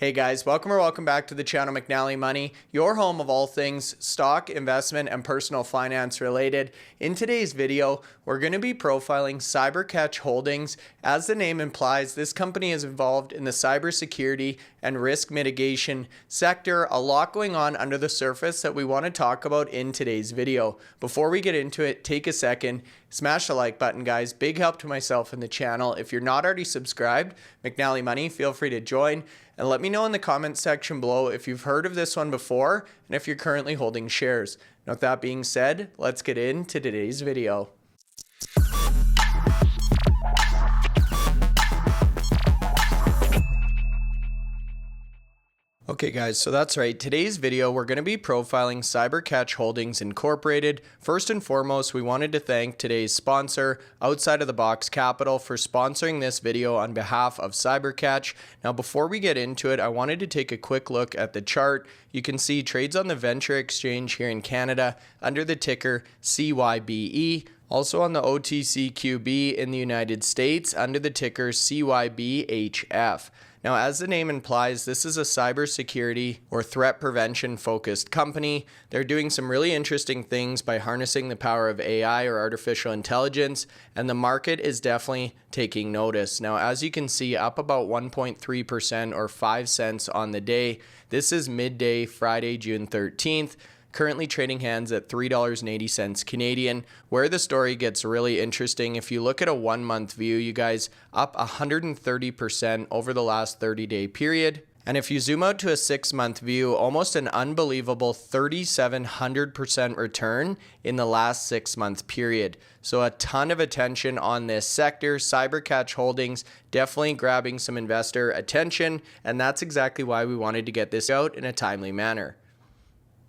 Hey guys, welcome back to the channel McNallie Money, your home of all things stock, investment, and personal finance related. In today's video, we're going to be profiling CyberCatch Holdings. As the name implies, this company is involved in the cybersecurity and risk mitigation sector. A lot going on under the surface that we want to talk about in today's video. Before we get into it, take a second, smash the like button, guys. Big help to myself and the channel. If you're not already subscribed, McNallie Money, feel free to join. And let me know in the comments section below if you've heard of this one before and if you're currently holding shares. Now, with that being said, let's get into today's video. Okay guys, so that's right. Today's video, we're going to be profiling CyberCatch Holdings Incorporated. First and foremost, we wanted to thank today's sponsor, Outside of the Box Capital, for sponsoring this video on behalf of CyberCatch. Now, before we get into it, I wanted to take a quick look at the chart. You can see trades on the Venture Exchange here in Canada under the ticker CYBE. Also on the OTCQB in the United States under the ticker CYBE.V. Now, as the name implies, this is a cybersecurity or threat prevention focused company. They're doing some really interesting things by harnessing the power of AI or artificial intelligence, and the market is definitely taking notice. Now, as you can see, up about 1.3% or 5 cents on the day. This is midday, Friday, June 13th. Currently trading hands at $3.80 Canadian. Where the story gets really interesting, if you look at a 1 month view, you guys, up 130% over the last 30-day period. And if you zoom out to a 6 month view, almost an unbelievable 3,700% return in the last 6 month period. So a ton of attention on this sector. CyberCatch Holdings definitely grabbing some investor attention, and that's exactly why we wanted to get this out in a timely manner.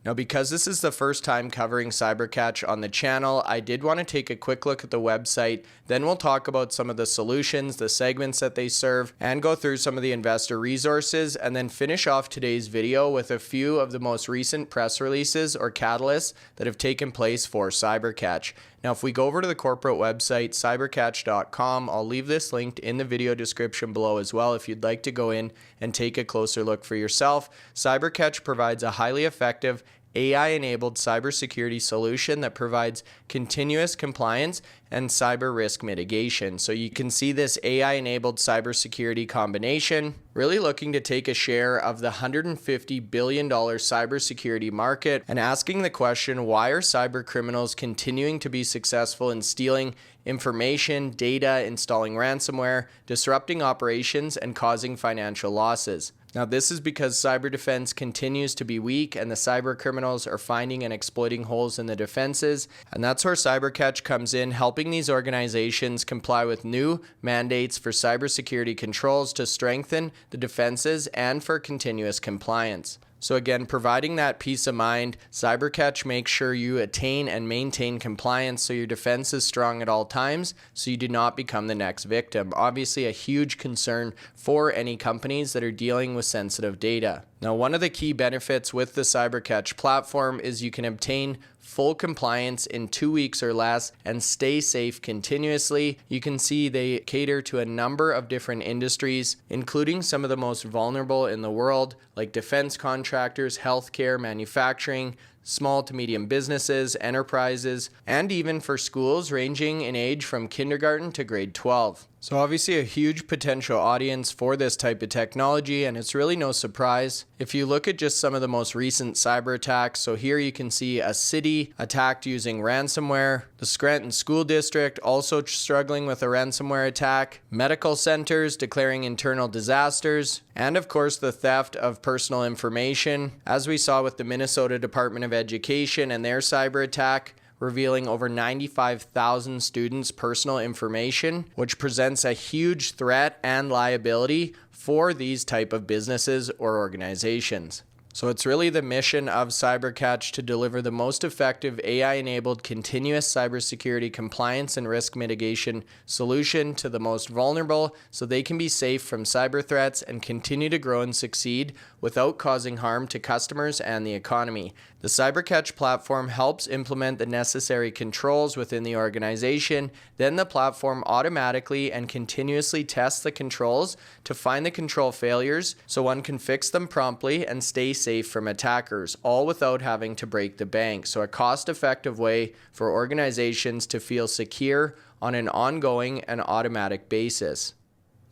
Now, because this is the first time covering CyberCatch on the channel, I did want to take a quick look at the website. Then we'll talk about some of the solutions, the segments that they serve, and go through some of the investor resources, and then finish off today's video with a few of the most recent press releases or catalysts that have taken place for CyberCatch. Now, if we go over to the corporate website, cybercatch.com, I'll leave this linked in the video description below as well if you'd like to go in and take a closer look for yourself. CyberCatch provides a highly effective AI-enabled cybersecurity solution that provides continuous compliance and cyber risk mitigation. So you can see this AI-enabled cybersecurity combination really looking to take a share of the $150 billion cybersecurity market and asking the question, why are cyber criminals continuing to be successful in stealing information, data, installing ransomware, disrupting operations, and causing financial losses? Now, this is because cyber defense continues to be weak and the cyber criminals are finding and exploiting holes in the defenses. And that's where CyberCatch comes in, helping these organizations comply with new mandates for cybersecurity controls to strengthen the defenses and for continuous compliance. So again, providing that peace of mind, CyberCatch makes sure you attain and maintain compliance so your defense is strong at all times so you do not become the next victim. Obviously, a huge concern for any companies that are dealing with sensitive data. Now, one of the key benefits with the CyberCatch platform is you can obtain full compliance in 2 weeks or less and stay safe continuously. You can see they cater to a number of different industries, including some of the most vulnerable in the world, like defense contractors, healthcare, manufacturing, small to medium businesses, enterprises, and even for schools ranging in age from kindergarten to grade 12. So obviously a huge potential audience for this type of technology, and it's really no surprise. If you look at just some of the most recent cyber attacks, so here you can see a city attacked using ransomware, the Scranton School District also struggling with a ransomware attack, medical centers declaring internal disasters, and of course the theft of personal information, as we saw with the Minnesota Department of Education and their cyber attack, revealing over 95,000 students' personal information, which presents a huge threat and liability for these type of businesses or organizations. So it's really the mission of CyberCatch to deliver the most effective AI-enabled continuous cybersecurity compliance and risk mitigation solution to the most vulnerable so they can be safe from cyber threats and continue to grow and succeed without causing harm to customers and the economy. The CyberCatch platform helps implement the necessary controls within the organization. Then the platform automatically and continuously tests the controls to find the control failures so one can fix them promptly and stay safe from attackers, all without having to break the bank. So a cost-effective way for organizations to feel secure on an ongoing and automatic basis.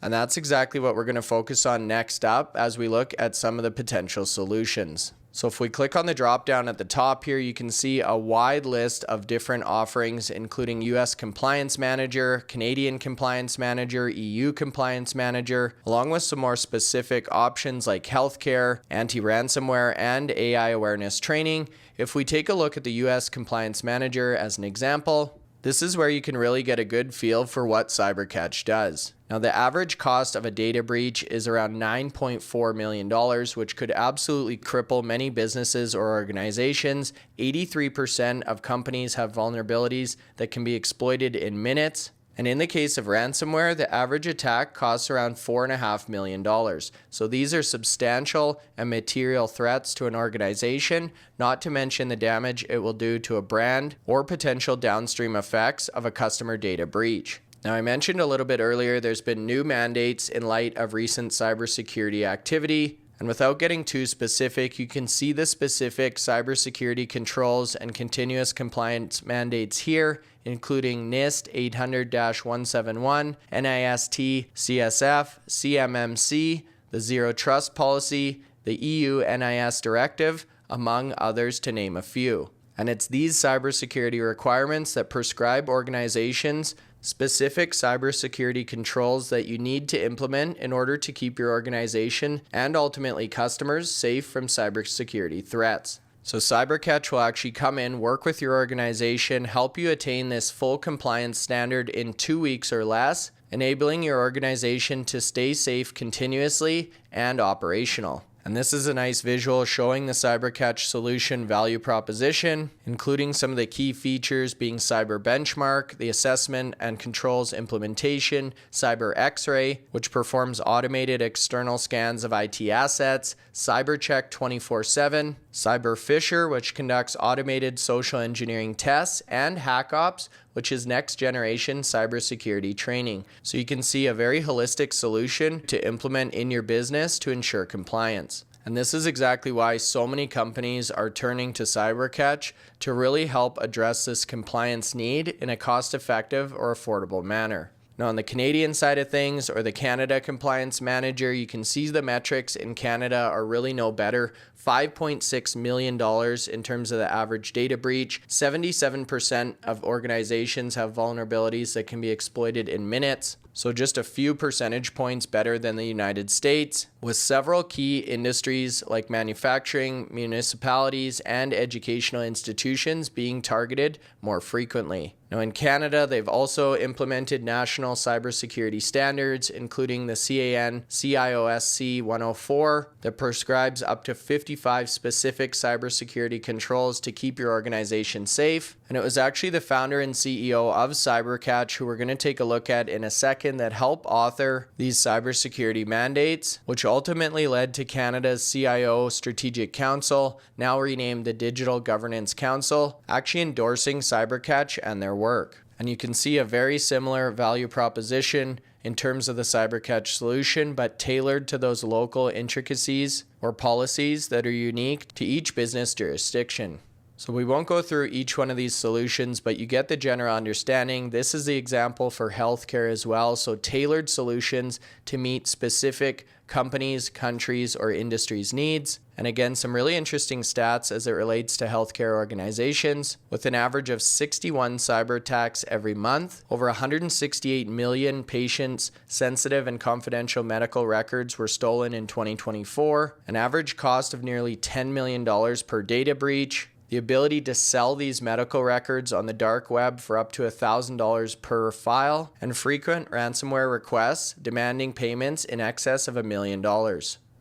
And that's exactly what we're going to focus on next up as we look at some of the potential solutions. So if we click on the drop down at the top here, you can see a wide list of different offerings, including US Compliance Manager, Canadian Compliance Manager, EU Compliance Manager, along with some more specific options like healthcare, anti-ransomware, and AI awareness training. If we take a look at the US Compliance Manager as an example, this is where you can really get a good feel for what CyberCatch does. Now, the average cost of a data breach is around $9.4 million, which could absolutely cripple many businesses or organizations. 83% of companies have vulnerabilities that can be exploited in minutes. And in the case of ransomware, the average attack costs around $4.5 million. So these are substantial and material threats to an organization, not to mention the damage it will do to a brand or potential downstream effects of a customer data breach. Now, I mentioned a little bit earlier, there's been new mandates in light of recent cybersecurity activity. And without getting too specific, you can see the specific cybersecurity controls and continuous compliance mandates here, including NIST 800-171, NIST CSF, CMMC, the Zero Trust Policy, the EU NIS Directive, among others to name a few. And it's these cybersecurity requirements that prescribe organizations specific cybersecurity controls that you need to implement in order to keep your organization and ultimately customers safe from cybersecurity threats. So CyberCatch will actually come in, work with your organization, help you attain this full compliance standard in 2 weeks or less, enabling your organization to stay safe continuously and operational. And this is a nice visual showing the CyberCatch solution value proposition, including some of the key features being Cyber Benchmark, the assessment and controls implementation, CyberXRay, which performs automated external scans of IT assets, CyberCheck 24/7, CyberFisher, which conducts automated social engineering tests, and HackOps, which is next generation cybersecurity training. So you can see a very holistic solution to implement in your business to ensure compliance. And this is exactly why so many companies are turning to CyberCatch to really help address this compliance need in a cost-effective or affordable manner. Now, on the Canadian side of things, or the Canada Compliance Manager, you can see the metrics in Canada are really no better. $5.6 million in terms of the average data breach. 77% of organizations have vulnerabilities that can be exploited in minutes. So just a few percentage points better than the United States, with several key industries like manufacturing, municipalities, and educational institutions being targeted more frequently. Now, in Canada, they've also implemented national cybersecurity standards, including the CAN CIOSC 104 that prescribes up to 55 specific cybersecurity controls to keep your organization safe. And it was actually the founder and CEO of CyberCatch, who we're going to take a look at in a second, that helped author these cybersecurity mandates, which ultimately led to Canada's CIO Strategic Council, now renamed the Digital Governance Council, actually endorsing CyberCatch and their work. And you can see a very similar value proposition in terms of the CyberCatch solution, but tailored to those local intricacies or policies that are unique to each business jurisdiction. So we won't go through each one of these solutions, but you get the general understanding. This is the example for healthcare as well. So tailored solutions to meet specific companies, countries, or industries' needs. And again, some really interesting stats as it relates to healthcare organizations. With an average of 61 cyber attacks every month, over 168 million patients' sensitive and confidential medical records were stolen in 2024, an average cost of nearly $10 million per data breach, the ability to sell these medical records on the dark web for up to $1,000 per file, and frequent ransomware requests demanding payments in excess of $1 million.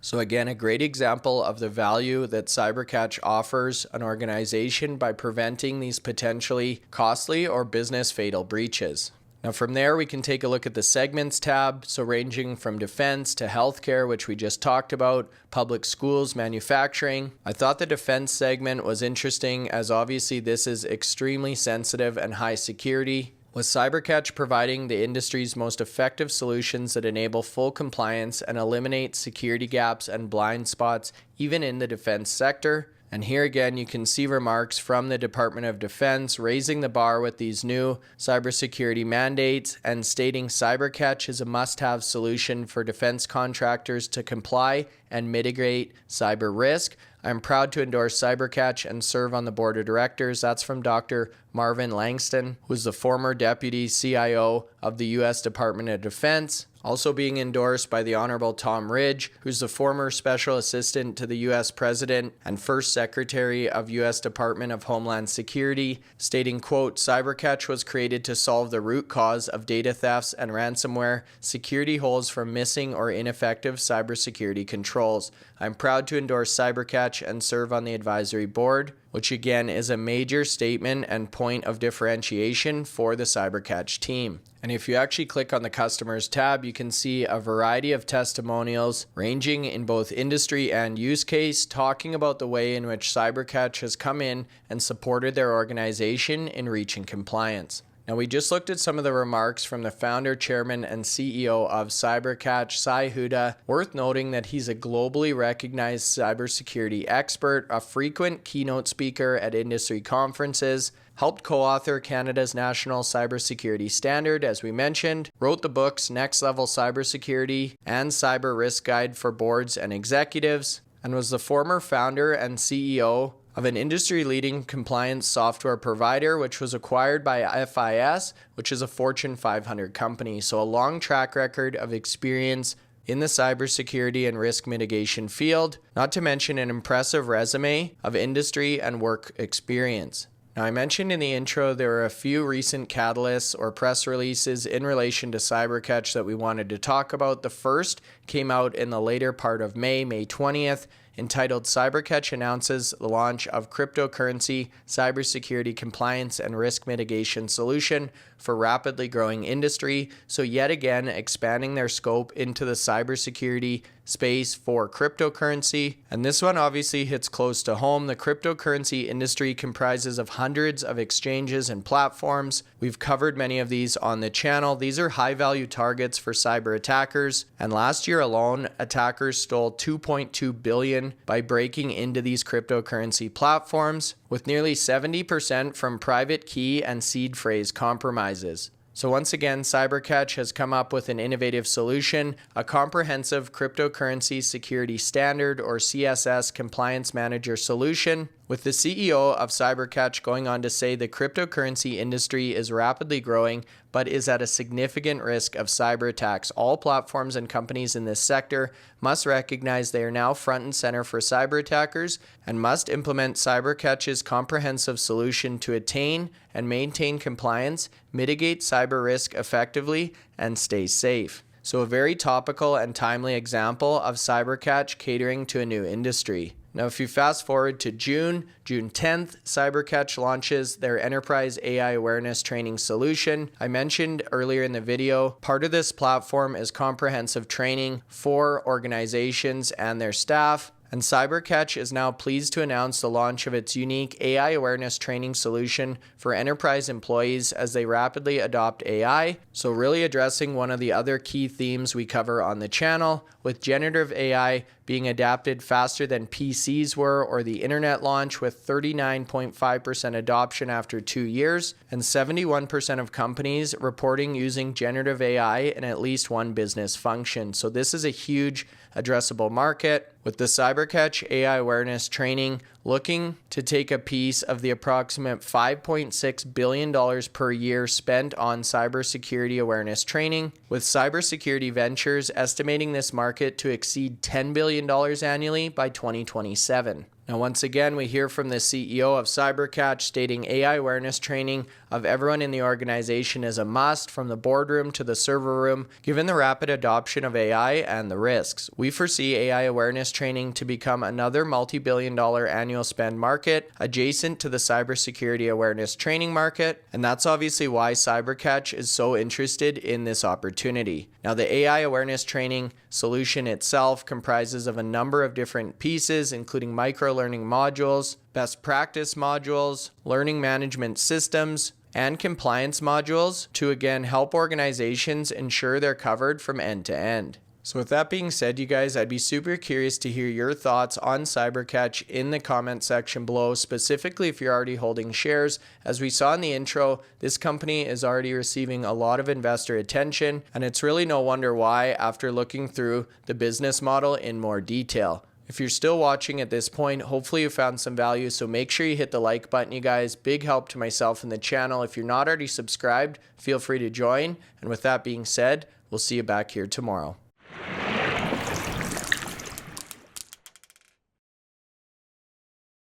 So again, a great example of the value that CyberCatch offers an organization by preventing these potentially costly or business fatal breaches. Now from there, we can take a look at the segments tab, so ranging from defense to healthcare, which we just talked about, public schools, manufacturing. I thought the defense segment was interesting as obviously this is extremely sensitive and high security, with CyberCatch providing the industry's most effective solutions that enable full compliance and eliminate security gaps and blind spots even in the defense sector. And here again, you can see remarks from the Department of Defense raising the bar with these new cybersecurity mandates and stating CyberCatch is a must-have solution for defense contractors to comply and mitigate cyber risk. I'm proud to endorse CyberCatch and serve on the board of directors. That's from Dr. Marvin Langston, who's the former deputy CIO of the U.S. Department of Defense. Also being endorsed by the Honorable Tom Ridge, who's the former Special Assistant to the U.S. President and First Secretary of U.S. Department of Homeland Security, stating, quote, CyberCatch was created to solve the root cause of data thefts and ransomware security holes from missing or ineffective cybersecurity controls. I'm proud to endorse CyberCatch and serve on the advisory board, which again is a major statement and point of differentiation for the CyberCatch team. And if you actually click on the customers tab, you can see a variety of testimonials ranging in both industry and use case, talking about the way in which CyberCatch has come in and supported their organization in reaching compliance. Now, we just looked at some of the remarks from the founder, chairman, and CEO of CyberCatch, Sai Huda. Worth noting that he's a globally recognized cybersecurity expert, a frequent keynote speaker at industry conferences, helped co-author Canada's National Cybersecurity Standard, as we mentioned, wrote the books Next Level Cybersecurity and Cyber Risk Guide for Boards and Executives, and was the former founder and CEO of an industry-leading compliance software provider, which was acquired by FIS, which is a Fortune 500 company. So a long track record of experience in the cybersecurity and risk mitigation field, not to mention an impressive resume of industry and work experience. Now, I mentioned in the intro there are a few recent catalysts or press releases in relation to CyberCatch that we wanted to talk about. The first came out in the later part of May 20th, entitled CyberCatch Announces the Launch of Cryptocurrency Cybersecurity Compliance and Risk Mitigation Solution for Rapidly Growing Industry. So yet again, expanding their scope into the cybersecurity space for cryptocurrency. And this one obviously hits close to home. The cryptocurrency industry comprises of hundreds of exchanges and platforms. We've covered many of these on the channel. These are high value targets for cyber attackers. And last year alone, attackers stole $2.2 billion by breaking into these cryptocurrency platforms, with nearly 70% from private key and seed phrase compromises. So once again, CyberCatch has come up with an innovative solution, a comprehensive cryptocurrency security standard or CSS compliance manager solution, with the CEO of CyberCatch going on to say the cryptocurrency industry is rapidly growing but is at a significant risk of cyber attacks. All platforms and companies in this sector must recognize they are now front and center for cyber attackers and must implement CyberCatch's comprehensive solution to attain and maintain compliance, mitigate cyber risk effectively, and stay safe. So a very topical and timely example of CyberCatch catering to a new industry. Now, if you fast forward to June 10th, CyberCatch launches their Enterprise AI Awareness Training Solution. I mentioned earlier in the video, part of this platform is comprehensive training for organizations and their staff. And CyberCatch is now pleased to announce the launch of its unique AI awareness training solution for enterprise employees as they rapidly adopt AI. So really addressing one of the other key themes we cover on the channel, with generative AI being adapted faster than PCs were or the internet launch, with 39.5% adoption after 2 years and 71% of companies reporting using generative AI in at least one business function. So this is a huge addressable market, with the CyberCatch AI awareness training looking to take a piece of the approximate $5.6 billion per year spent on cybersecurity awareness training, with Cybersecurity Ventures estimating this market to exceed $10 billion annually by 2027. Now, Now, once again, we hear from the CEO of CyberCatch stating AI awareness training of everyone in the organization is a must from the boardroom to the server room, given the rapid adoption of AI and the risks. We foresee AI awareness training to become another multi-billion-dollar annual spend market adjacent to the cybersecurity awareness training market, and that's obviously why CyberCatch is so interested in this opportunity. Now, the AI awareness training solution itself comprises of a number of different pieces, including micro-learning modules, best practice modules, learning management systems, and compliance modules to again help organizations ensure they're covered from end to end. So with that being said, you guys, I'd be super curious to hear your thoughts on CyberCatch in the comment section below, specifically if you're already holding shares. As we saw in the intro, this company is already receiving a lot of investor attention, and it's really no wonder why after looking through the business model in more detail. If you're still watching at this point, hopefully you found some value, so make sure you hit the like button, you guys. Big help to myself and the channel. If you're not already subscribed, feel free to join. And with that being said, we'll see you back here tomorrow.